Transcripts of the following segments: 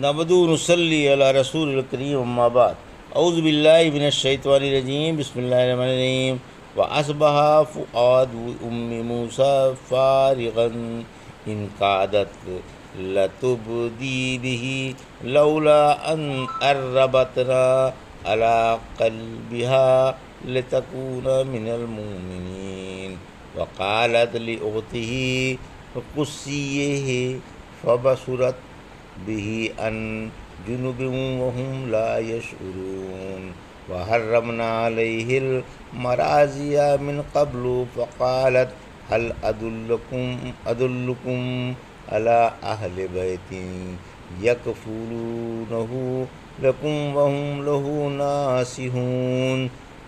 نبدو نصلی علی رسول الکریم اما بعد اعوذ باللہ من الشیطان الرجیم بسم اللہ الرحمن الرحیم وَأَصْبَحَ فُؤَادُ أُمِّ مُوسَىٰ فَارِغًا إِنْ كَادَتْ لَتُبْدِي بِهِ لَوْلَا أَنْ أَرَّبَطْنَا عَلَىٰ قَلْبِهَا لِتَكُونَ مِنَ الْمُؤْمِنِينَ وَقَالَتْ لِأُخْتِهِ قُصِّيِّهِ فَبَصُرَتْ بِهِ عَنْ جُنُبٍ وَهُمْ لَا يَشْعُرُونَ وَحَرَّمْنَا عَلَيْهِ الْمَرَازِيَ مِنْ قَبْلُ فَقَالَتْ هَلْ أَدُلُّكُمْ عَلَىٰ أَهْلِ بَيْتٍ يَكْفُلُونَهُ لَكُمْ وَهُمْ لَهُ نَاصِحُونَ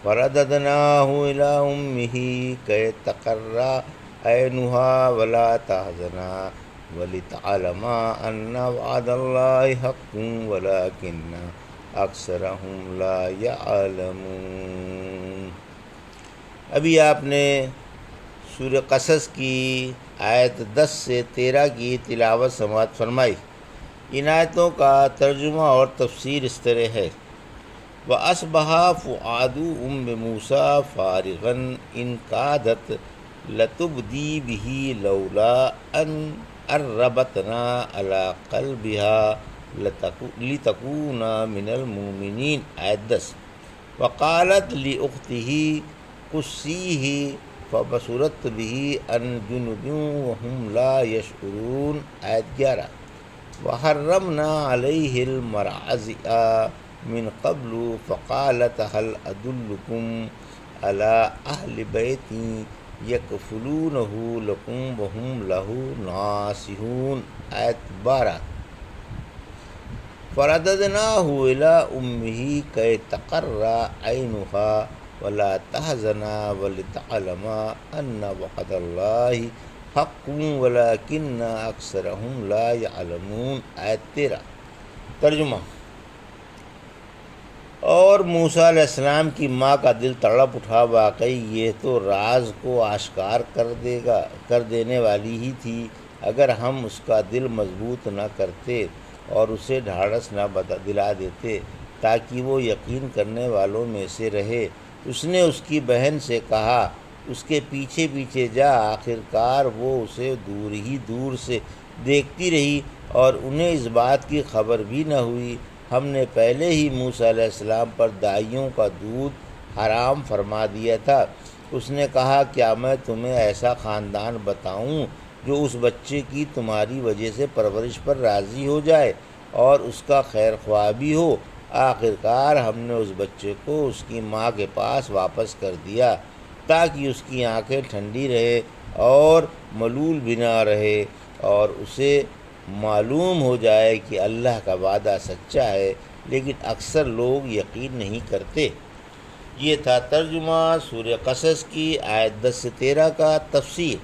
فَرَدَدْنَاهُ إِلَىٰ أُمِّهِ كَيْ تَقَرَّ عَيْنُهَا وَلَا تَحْزَنَ وَلِتَعْلَمَ أَنَّ وَعْدَ اللَّهِ حَقٌّ وَلَٰكِنَّ أَكْثَرَهُمْ لَا يَعْلَمُونَ۔ ابھی آپ نے سورہ قصص کی آیت 10 سے 13 کی تلاوت سماعت فرمائی۔ ان آیتوں کا ترجمہ اور تفسیر اس طرح ہے: وَأَصْبَحَ فُؤَادُ أُمِّ مُوسَىٰ فَارِغًا إِنْ كَادَتْ لَتُبْدِي بِهِ لَوْلَا أَنْ أَرَّبَطْنَا عَلَىٰ قَلْبِهَا لِتَكُونَ مِنَ الْمُؤْمِنِينَ آیت 10۔ وَقَالَتْ لِأُخْتِهِ قُصِّيِّهِ فَبَصُرَتْ بِهِ عَنْ جُنُبٍ وَهُمْ لَا يَشْعُرُونَ آیت 11۔ وَحَرَّمْنَا عَلَيْهِ الْمَرَازِيَ مِنْ قَبْلُ فَقَالَتْ هَلْ أَدُلُّكُمْ عَلَىٰ أَهْلِ بَيْتٍ يَكْفُلُونَهُ لَكُمْ وَهُمْ لَهُ نَاصِحُونَ آیت 12۔ فَرَدَدْنَاهُ إِلَىٰ أُمِّهِ كَيْ تَقَرَّ عَيْنُهَا وَلَا تَحْزَنَ وَلِتَعْلَمَ أَنَّ وَعْدَ اللَّهِ حَقٌّ وَلَٰكِنَّ أَكْثَرَهُمْ لَا يَعْلَمُونَ آیت 13۔ ترجمہ: اور موسیٰ علیہ السلام کی ماں کا دل تڑپ اٹھا، واقعی یہ تو راز کو آشکار کر دینے والی ہی تھی۔ اگر ہم اس کا دل مضبوط نہ کرتے اور اسے ڈھارس نہ دلا دیتے تاکہ وہ یقین کرنے والوں میں سے رہے۔ اس نے اس کی بہن سے کہا، اس کے پیچھے پیچھے جا۔ آخرکار وہ اسے دور سے دیکھتی رہی اور انہیں اس بات کی خبر بھی نہ ہوئی۔ ہم نے پہلے ہی موسیٰ علیہ السلام پر دائیوں کا دودھ حرام فرما دیا تھا۔ اس نے کہا، کیا میں تمہیں ایسا خاندان بتاؤں جو اس بچے کی تمہاری وجہ سے پرورش پر راضی ہو جائے اور اس کا خیر خواہ بھی ہو۔ آخرکار ہم نے اس بچے کو اس کی ماں کے پاس واپس کر دیا تاکہ اس کی آنکھیں ٹھنڈی رہے اور ملول بھی نہ رہے اور اسے معلوم ہو جائے کہ اللہ کا وعدہ سچا ہے، لیکن اکثر لوگ یقین نہیں کرتے۔ یہ تھا ترجمہ سورہ قصص کی آیت 10 سے 13 کا۔ تفسیر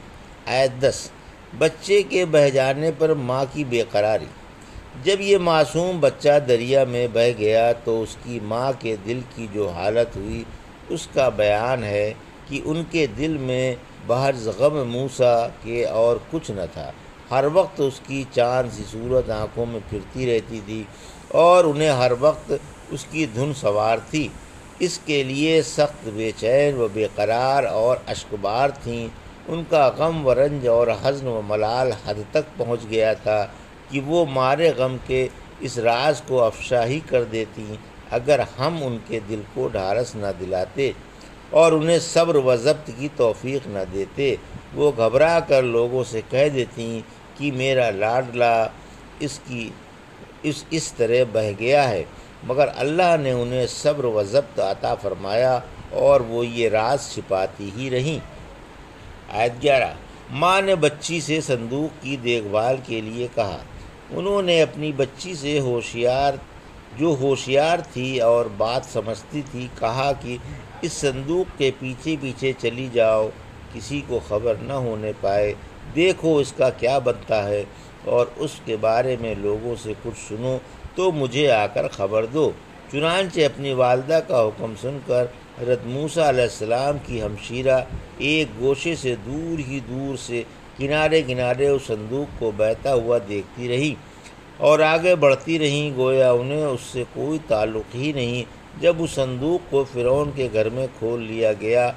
آیت 10۔ بچے کے بہہ جانے پر ماں کی بے قراری۔ جب یہ معصوم بچہ دریا میں بہہ گیا تو اس کی ماں کے دل کی جو حالت ہوئی اس کا بیان ہے کہ ان کے دل میں بحر غم موسیٰ کے اور کچھ نہ تھا۔ ہر وقت اس کی چاند سی صورت آنکھوں میں پھرتی رہتی تھی اور انہیں ہر وقت اس کی دھن سوار تھی۔ اس کے لیے سخت بے چین و بے قرار اور اشکبار تھیں۔ ان کا غم و رنج اور حزن و ملال حد تک پہنچ گیا تھا کہ وہ مارے غم کے اس راز کو افشا ہی کر دیتی اگر ہم ان کے دل کو ڈھارس نہ دلاتے اور انہیں صبر و ضبط کی توفیق نہ دیتے۔ وہ گھبرا کر لوگوں سے کہہ دیتی کہ میرا لاڈلا اس طرح بہہ گیا ہے، مگر اللہ نے انہیں صبر و ضبط عطا فرمایا اور وہ یہ راز چھپاتی ہی رہیں۔ آیت 11۔ ماں نے بچی سے صندوق کی دیکھ بھال کے لیے کہا۔ انہوں نے اپنی بچی سے جو ہوشیار تھی اور بات سمجھتی تھی کہا کہ اس صندوق کے پیچھے پیچھے چلی جاؤ، کسی کو خبر نہ ہونے پائے، دیکھو اس کا کیا بنتا ہے اور اس کے بارے میں لوگوں سے کچھ سنو تو مجھے آ کر خبر دو۔ چنانچہ اپنی والدہ کا حکم سن کر حضرت موسیٰ علیہ السلام کی ہمشیرہ ایک گوشے سے دور سے کنارے کنارے اس صندوق کو بہتا ہوا دیکھتی رہی۔ اور آگے بڑھتی رہیں، گویا انہیں اس سے کوئی تعلق ہی نہیں۔ جب اس صندوق کو فرعون کے گھر میں کھول لیا گیا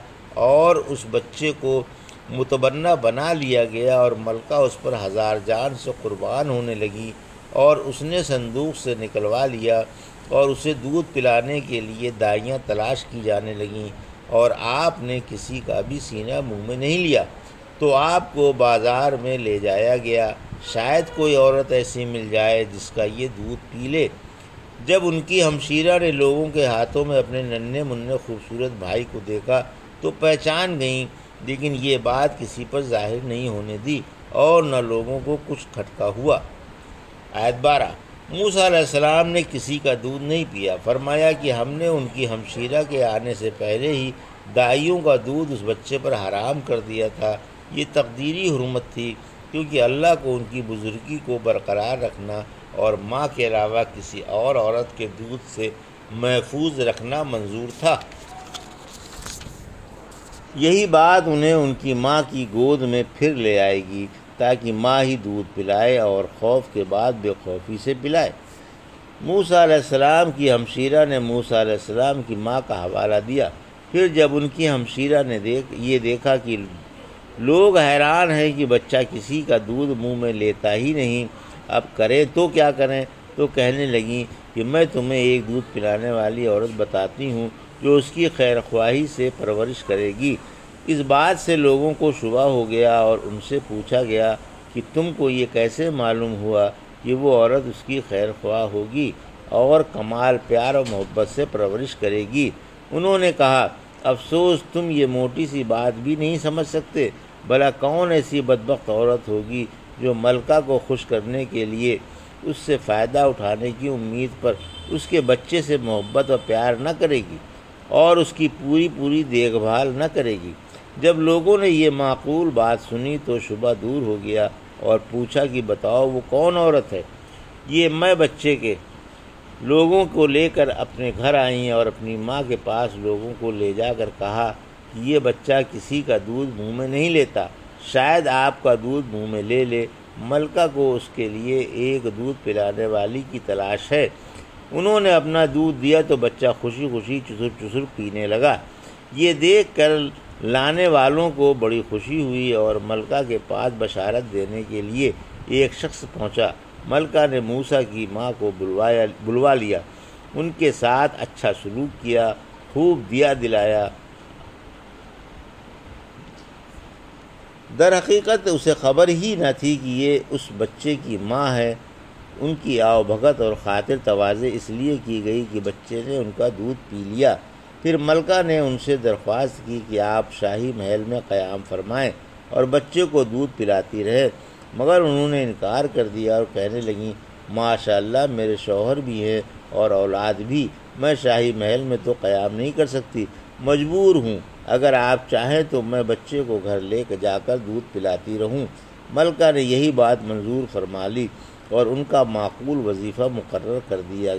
اور اس بچے کو متبنہ بنا لیا گیا اور ملکہ اس پر ہزار جان سے قربان ہونے لگی، اور اس نے صندوق سے نکلوا لیا اور اسے دودھ پلانے کے لیے دائیاں تلاش کی جانے لگیں، اور آپ نے کسی کا بھی سینہ منہ میں نہیں لیا، تو آپ کو بازار میں لے جایا گیا، شاید کوئی عورت ایسی مل جائے جس کا یہ دودھ پی لے۔ جب ان کی ہمشیرہ نے لوگوں کے ہاتھوں میں اپنے ننھے منھے خوبصورت بھائی کو دیکھا تو پہچان گئیں، لیکن یہ بات کسی پر ظاہر نہیں ہونے دی اور نہ لوگوں کو کچھ کھٹکا ہوا۔ آیت 12۔ موسیٰ علیہ السلام نے کسی کا دودھ نہیں پیا، فرمایا کہ ہم نے ان کی ہمشیرہ کے آنے سے پہلے ہی دائیوں کا دودھ اس بچے پر حرام کر دیا تھا۔ یہ تقدیری حرمت تھی، کیونکہ اللہ کو ان کی بزرگی کو برقرار رکھنا اور ماں کے علاوہ کسی اور عورت کے دودھ سے محفوظ رکھنا منظور تھا۔ یہی بات انہیں ان کی ماں کی گود میں پھر لے آئے گی، تاکہ ماں ہی دودھ پلائے اور خوف کے بعد بے خوفی سے پلائے۔ موسیٰ علیہ السلام کی ہمشیرہ نے موسیٰ علیہ السلام کی ماں کا حوالہ دیا۔ پھر جب ان کی ہمشیرہ نے یہ دیکھا کہ لوگ حیران ہیں کہ بچہ کسی کا دودھ منہ میں لیتا ہی نہیں، اب کریں تو کیا کریں، تو کہنے لگیں کہ میں تمہیں ایک دودھ پلانے والی عورت بتاتی ہوں جو اس کی خیر خواہی سے پرورش کرے گی۔ اس بات سے لوگوں کو شبہ ہو گیا اور ان سے پوچھا گیا کہ تم کو یہ کیسے معلوم ہوا کہ وہ عورت اس کی خیر خواہ ہوگی اور کمال پیار و محبت سے پرورش کرے گی؟ انہوں نے کہا، افسوس تم یہ موٹی سی بات بھی نہیں سمجھ سکتے۔ بھلا کون ایسی بدبخت عورت ہوگی جو ملکہ کو خوش کرنے کے لیے اس سے فائدہ اٹھانے کی امید پر اس کے بچے سے محبت و پیار نہ کرے گی اور اس کی پوری دیکھ بھال نہ کرے گی؟ جب لوگوں نے یہ معقول بات سنی تو شبہ دور ہو گیا اور پوچھا کہ بتاؤ وہ کون عورت ہے؟ یہ میں بچے کے لوگوں کو لے کر اپنے گھر آئیں اور اپنی ماں کے پاس لوگوں کو لے جا کر کہا کہ یہ بچہ کسی کا دودھ منہ میں نہیں لیتا، شاید آپ کا دودھ منہ میں لے لے۔ ملکہ کو اس کے لیے ایک دودھ پلانے والی کی تلاش ہے۔ انہوں نے اپنا دودھ دیا تو بچہ خوشی خوشی چسر چسر پینے لگا۔ یہ دیکھ کر لانے والوں کو بڑی خوشی ہوئی اور ملکہ کے پاس بشارت دینے کے لیے ایک شخص پہنچا۔ ملکہ نے موسیٰ کی ماں کو بلوا لیا، ان کے ساتھ اچھا سلوک کیا، خوب دیا دلایا۔ در حقیقت اسے خبر ہی نہ تھی کہ یہ اس بچے کی ماں ہے۔ ان کی آؤ بھگت اور خاطر تواضع اس لیے کی گئی کہ بچے نے ان کا دودھ پی لیا۔ پھر ملکہ نے ان سے درخواست کی کہ آپ شاہی محل میں قیام فرمائیں اور بچے کو دودھ پلاتی رہے، مگر انہوں نے انکار کر دیا اور کہنے لگیں، ماشاء اللہ میرے شوہر بھی ہیں اور اولاد بھی، میں شاہی محل میں تو قیام نہیں کر سکتی، مجبور ہوں، اگر آپ چاہیں تو میں بچے کو گھر لے جا کر دودھ پلاتی رہوں۔ ملکہ نے یہی بات منظور فرما لی اور ان کا معقول وظیفہ مقرر کر دیا۔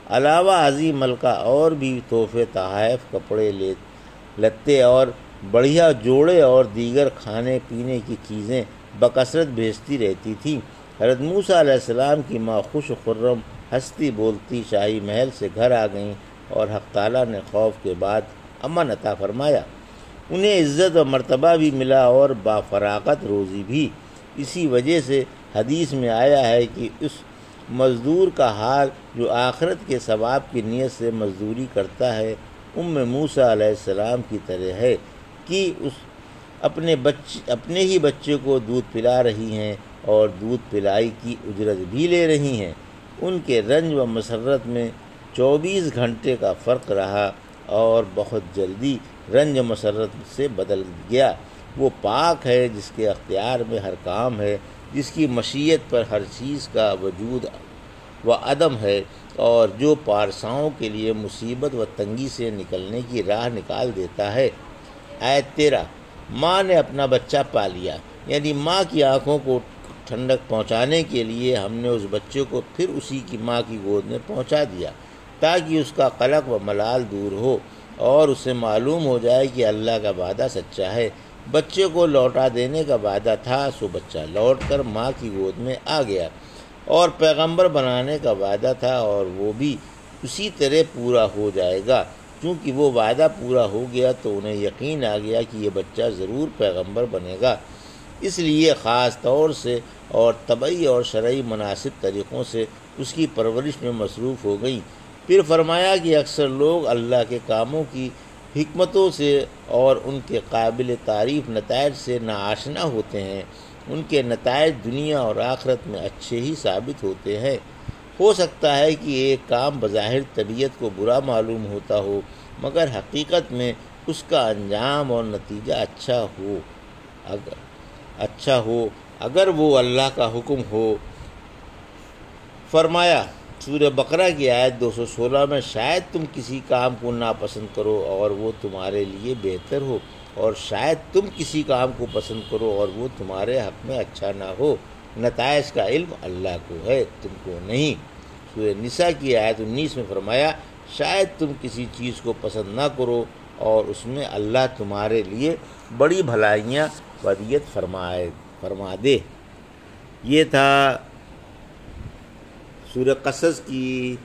علاوہ ازیں ملکہ اور بھی تحفے تحائف، کپڑے لتے اور بڑھیا جوڑے اور دیگر کھانے پینے کی چیزیں بکثرت بھیجتی رہتی تھی۔ حضرت موسیٰ علیہ السلام کی ماں خوش و خرم ہنستی بولتی شاہی محل سے گھر آ گئیں اور حق تعالیٰ نے خوف کے بعد امن عطا فرمایا۔ انہیں عزت و مرتبہ بھی ملا اور بافراغت روزی بھی۔ اسی وجہ سے حدیث میں آیا ہے کہ اس مزدور کا حال جو آخرت کے ثواب کی نیت سے مزدوری کرتا ہے موسیٰ علیہ السلام کی طرح ہے کہ اس اپنے ہی بچے کو دودھ پلا رہی ہیں اور دودھ پلائی کی اجرت بھی لے رہی ہیں۔ ان کے رنج و مسرت میں 24 گھنٹے کا فرق رہا اور بہت جلدی رنج و مسرت سے بدل گیا۔ وہ پاک ہے جس کے اختیار میں ہر کام ہے، جس کی مشیت پر ہر چیز کا وجود و عدم ہے، اور جو پارساؤں کے لیے مصیبت و تنگی سے نکلنے کی راہ نکال دیتا ہے۔ آیت 13۔ ماں نے اپنا بچہ پا لیا، یعنی ماں کی آنکھوں کو ٹھنڈک پہنچانے کے لیے ہم نے اس بچے کو پھر اسی کی ماں کی گود میں پہنچا دیا، تاکہ اس کا قلق و ملال دور ہو اور اسے معلوم ہو جائے کہ اللہ کا وعدہ سچا ہے۔ بچے کو لوٹا دینے کا وعدہ تھا، سو بچہ لوٹ کر ماں کی گود میں آ گیا۔ اور پیغمبر بنانے کا وعدہ تھا، اور وہ بھی اسی طرح پورا ہو جائے گا۔ چونکہ وہ وعدہ پورا ہو گیا تو انہیں یقین آ گیا کہ یہ بچہ ضرور پیغمبر بنے گا، اس لیے خاص طور سے اور طبعی اور شرعی مناسب طریقوں سے اس کی پرورش میں مصروف ہو گئیں۔ پھر فرمایا کہ اکثر لوگ اللہ کے کاموں کی حکمتوں سے اور ان کے قابل تعریف نتائج سے ناآشنا ہوتے ہیں۔ ان کے نتائج دنیا اور آخرت میں اچھے ہی ثابت ہوتے ہیں۔ ہو سکتا ہے کہ ایک کام بظاہر طبیعت کو برا معلوم ہوتا ہو، مگر حقیقت میں اس کا انجام اور نتیجہ اچھا ہو اگر وہ اللہ کا حکم ہو۔ فرمایا سورہ بقرہ کی آیت 216 میں، شاید تم کسی کام کو ناپسند کرو اور وہ تمہارے لیے بہتر ہو، اور شاید تم کسی کام کو پسند کرو اور وہ تمہارے حق میں اچھا نہ ہو۔ نتائج کا علم اللہ کو ہے، تم کو نہیں۔ سورہ نساء کی آیت 19 میں فرمایا، شاید تم کسی چیز کو پسند نہ کرو اور اس میں اللہ تمہارے لیے بڑی بھلائیاں ودیعت فرما دے۔ یہ تھا سورہ قصص کی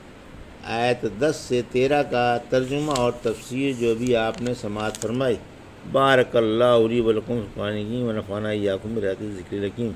آیت 10 سے 13 کا ترجمہ اور تفسیر جو بھی آپ نے سماعت فرمائی۔ بارک اللہ لی و لکم فی القرآن الحکیم و نفعنی و ایاکم بآیات الذکر الحکیم۔